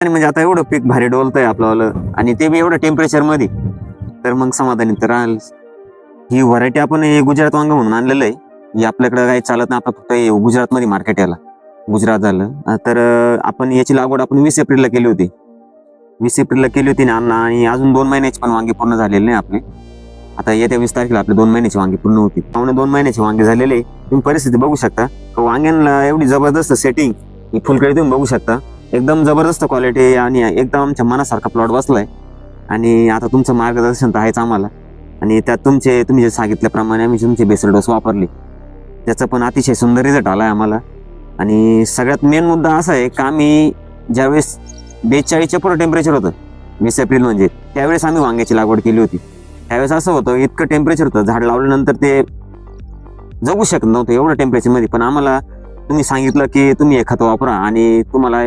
आणि म्हणजे आता एवढं पीक भारी डोलतंय आपलं आणि ते बी एवढं टेम्परेचर मध्ये, तर मग समाधानी तर राहील. ही व्हरायटी आपण हे गुजरात वांग म्हणून आणलेलं आहे. ही आपल्याकडे काही चालत नाही, आपलं फक्त गुजरात मध्ये मार्केट याला गुजरात झालं. तर आपण याची लागवड आपण 20 एप्रिलला केली होती. 20 एप्रिलला केली होती ना आणि अजून 2 महिन्याची पण वांगी पूर्ण झालेली नाही आपली. आता येत्या 20 तारखेला आपले 2 महिन्याची वांगी पूर्ण होती. पावणे 2 महिन्याची वांगी झालेले. तुम्ही परिस्थिती बघू शकता, वांग्यांना एवढी जबरदस्त सेटिंग, ही फुलकळी तुम्ही बघू शकता, एकदम जबरदस्त क्वालिटी आणि एकदम आमच्या मनासारखा प्लॉट बसलाय. आणि आता तुमचं मार्गदर्शन तर आहेच आम्हाला, आणि त्यात तुम्ही जे सांगितल्याप्रमाणे आम्ही तुमचे बेसल डोस वापरले, त्याचा पण अतिशय सुंदर रिझल्ट आलाय आम्हाला. आणि सगळ्यात मेन मुद्दा असा आहे का आम्ही ज्यावेळेस 42च्या पुढे टेम्परेचर होतं 20 एप्रिल म्हणजे, त्यावेळेस आम्ही वांग्याची लागवड केली होती. त्यावेळेस असं होतं, इतकं टेम्परेचर होतं, झाड लावल्यानंतर ते जगू शकत नव्हतं एवढं टेम्परेचर मध्ये. पण आम्हाला तुम्ही सांगितलं की तुम्ही हे खत वापरा आणि तुम्हाला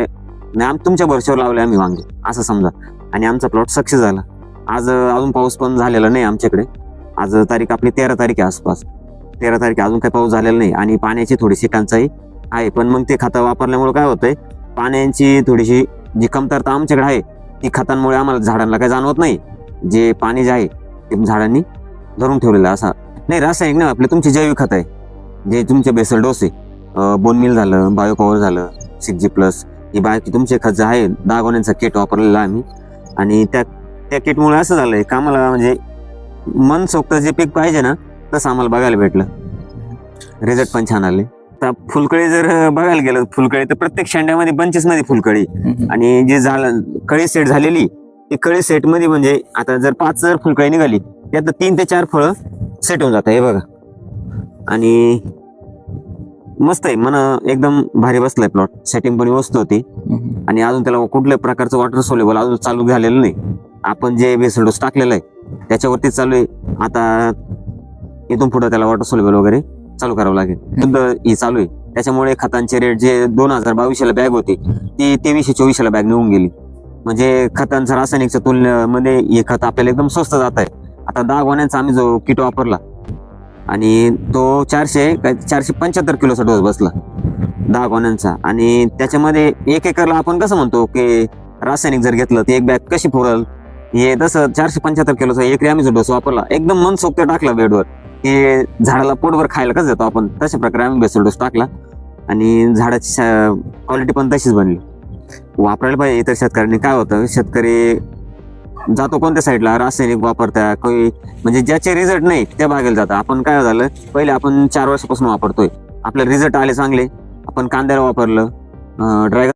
तुमच्या भरवशावर लावले आम्ही वांगे असं समजा, आणि आमचा प्लॉट सक्सेस झाला. आज अजून पाऊस पण झालेला नाही आमच्याकडे. आज तारीख आपली 13 तारीख आहे आसपास, 13 तारीख अजून काही पाऊस झालेला नाही आणि पाण्याची थोडीशी टंचाई आहे. पण मग ते खतं वापरल्यामुळे काय होतंय, पाण्याची थोडीशी जी कमतरता आमच्याकडे आहे ती खतांमुळे आम्हाला झाडांना काही जाणवत नाही. जे पाणी जे आहे ते झाडांनी धरून ठेवलेलं असा नाही. रासायनिक नाही, आपले तुमचे जैविक खत आहे, जे तुमचे बेसल डोस आहे, बोन मिल झालं, बायो पॉवर झालं, 6G+, ही बाकी तुमचे खत जे आहे 10 गोण्यांचा किट वापरलेला आम्ही. आणि त्या किटमुळे असं झालंय का आम्हाला म्हणजे मनसोक्त जे पीक पाहिजे ना तसं आम्हाला बघायला भेटलं. रिझल्ट पण छान आले. आता फुलकळी जर बघायला गेलं, फुलकळी तर प्रत्येक शेंड्यामध्ये बंचेस मध्ये फुलकळी, आणि जे झालं कळी सेट झालेली ती कळी सेट मध्ये म्हणजे आता जर 5 जर फुलकळी निघाली त्यात 3 ते 4 फळं सेट होऊन जातात. हे बघा, आणि मस्त आहे, मन एकदम भारी बसलाय प्लॉट. सेटिंग पण व्यवस्थित होती आणि अजून त्याला कुठल्याही प्रकारचं वॉटर सोलेबल अजून चालू झालेलं नाही. आपण जे बेसल डोस टाकलेला आहे त्याच्यावरतीच चालू आहे. आता इथून पुढे त्याला वॉटर सोलेबल वगैरे चालू करावं लागेल. ही चालू आहे, त्याच्यामुळे खतांचे रेट जे 2022ला बॅग होती ती 2324ला बॅग निघून गेली. म्हणजे खतांचं रासायनिकच्या तुलनेमध्ये हे खत आपल्याला एकदम स्वस्त जात आहे. आता 10 गोण्यांचा आम्ही जो किट वापरला आणि तो 475 किलोचा डोस बसला 10 गोण्यांचा. आणि त्याच्यामध्ये 1 एकरला आपण कसं म्हणतो की रासायनिक जर घेतलं तर एक बॅग कशी पुरल, हे तसं 475 किलोचा एकरी आम्ही जो डोस वापरला एकदम मनसोक्त टाकला बेडवर, की झाडाला पोटभर खायला कसं देतो आपण तशा प्रकारे आम्ही बेसल डोस टाकला आणि झाडाची क्वालिटी पण तशीच बनली. वापरायला पाहिजे. इतर शेतकऱ्यांनी काय होतं, शेतकरी जातो कोणत्या साईडला रासायनिक वापरता, काही म्हणजे ज्याचे रिझल्ट नाही त्या भागाला जातं. आपण काय झालं, पहिले आपण 4 वर्षापासून वापरतोय, आपले रिझल्ट आले चांगले, आपण कांद्याला वापरलं, ड्रॅगन